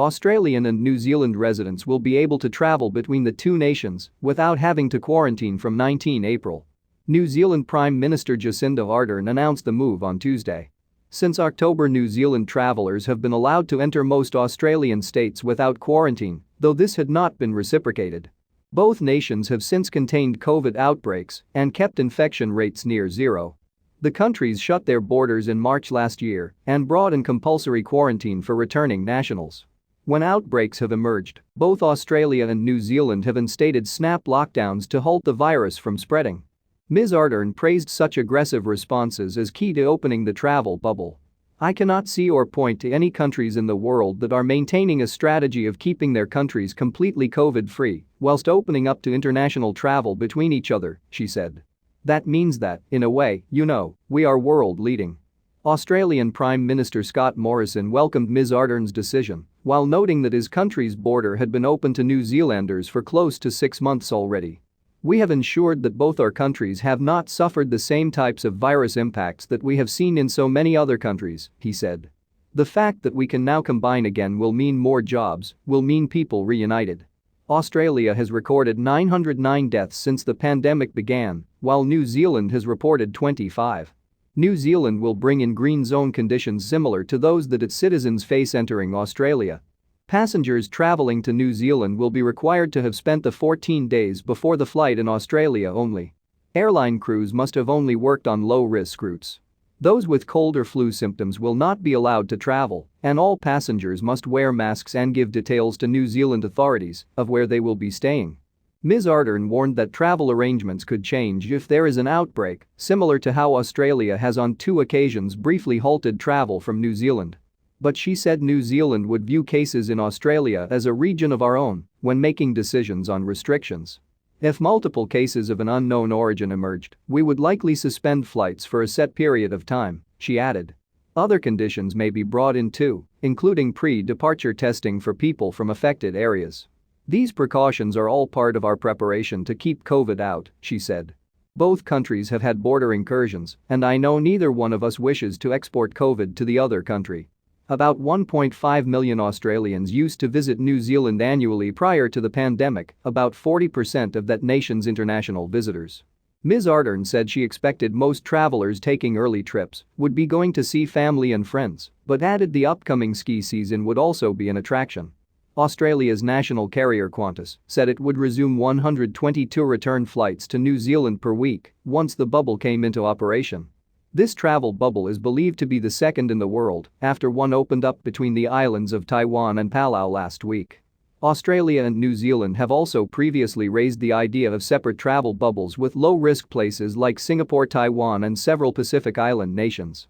Australian and New Zealand residents will be able to travel between the two nations without having to quarantine from 19 April. New Zealand Prime Minister Jacinda Ardern announced the move on Tuesday. Since October, New Zealand travellers have been allowed to enter most Australian states without quarantine, though this had not been reciprocated. Both nations have since contained COVID outbreaks and kept infection rates near zero. The countries shut their borders in March last year and brought in compulsory quarantine for returning nationals. When outbreaks have emerged, both Australia and New Zealand have instated snap lockdowns to halt the virus from spreading. Ms Ardern praised such aggressive responses as key to opening the travel bubble. "I cannot see or point to any countries in the world that are maintaining a strategy of keeping their countries completely COVID-free whilst opening up to international travel between each other," she said. "That means that, in a way, we are world-leading." Australian Prime Minister Scott Morrison welcomed Ms Ardern's decision, while noting that his country's border had been open to New Zealanders for close to 6 months already. "We have ensured that both our countries have not suffered the same types of virus impacts that we have seen in so many other countries," he said. "The fact that we can now combine again will mean more jobs, will mean people reunited." Australia has recorded 909 deaths since the pandemic began, while New Zealand has reported 25. New Zealand will bring in green zone conditions similar to those that its citizens face entering Australia. Passengers travelling to New Zealand will be required to have spent the 14 days before the flight in Australia only. Airline crews must have only worked on low-risk routes. Those with cold or flu symptoms will not be allowed to travel, and all passengers must wear masks and give details to New Zealand authorities of where they will be staying. Ms Ardern warned that travel arrangements could change if there is an outbreak, similar to how Australia has on 2 occasions briefly halted travel from New Zealand. But she said New Zealand would view cases in Australia as a region of our own when making decisions on restrictions. "If multiple cases of an unknown origin emerged, we would likely suspend flights for a set period of time," she added. Other conditions may be brought in too, including pre-departure testing for people from affected areas. "These precautions are all part of our preparation to keep COVID out," she said. "Both countries have had border incursions, and I know neither one of us wishes to export COVID to the other country." About 1.5 million Australians used to visit New Zealand annually prior to the pandemic, about 40% of that nation's international visitors. Ms Ardern said she expected most travellers taking early trips would be going to see family and friends, but added the upcoming ski season would also be an attraction. Australia's national carrier Qantas said it would resume 122 return flights to New Zealand per week once the bubble came into operation. This travel bubble is believed to be the second in the world after one opened up between the islands of Taiwan and Palau last week. Australia and New Zealand have also previously raised the idea of separate travel bubbles with low-risk places like Singapore, Taiwan, and several Pacific Island nations.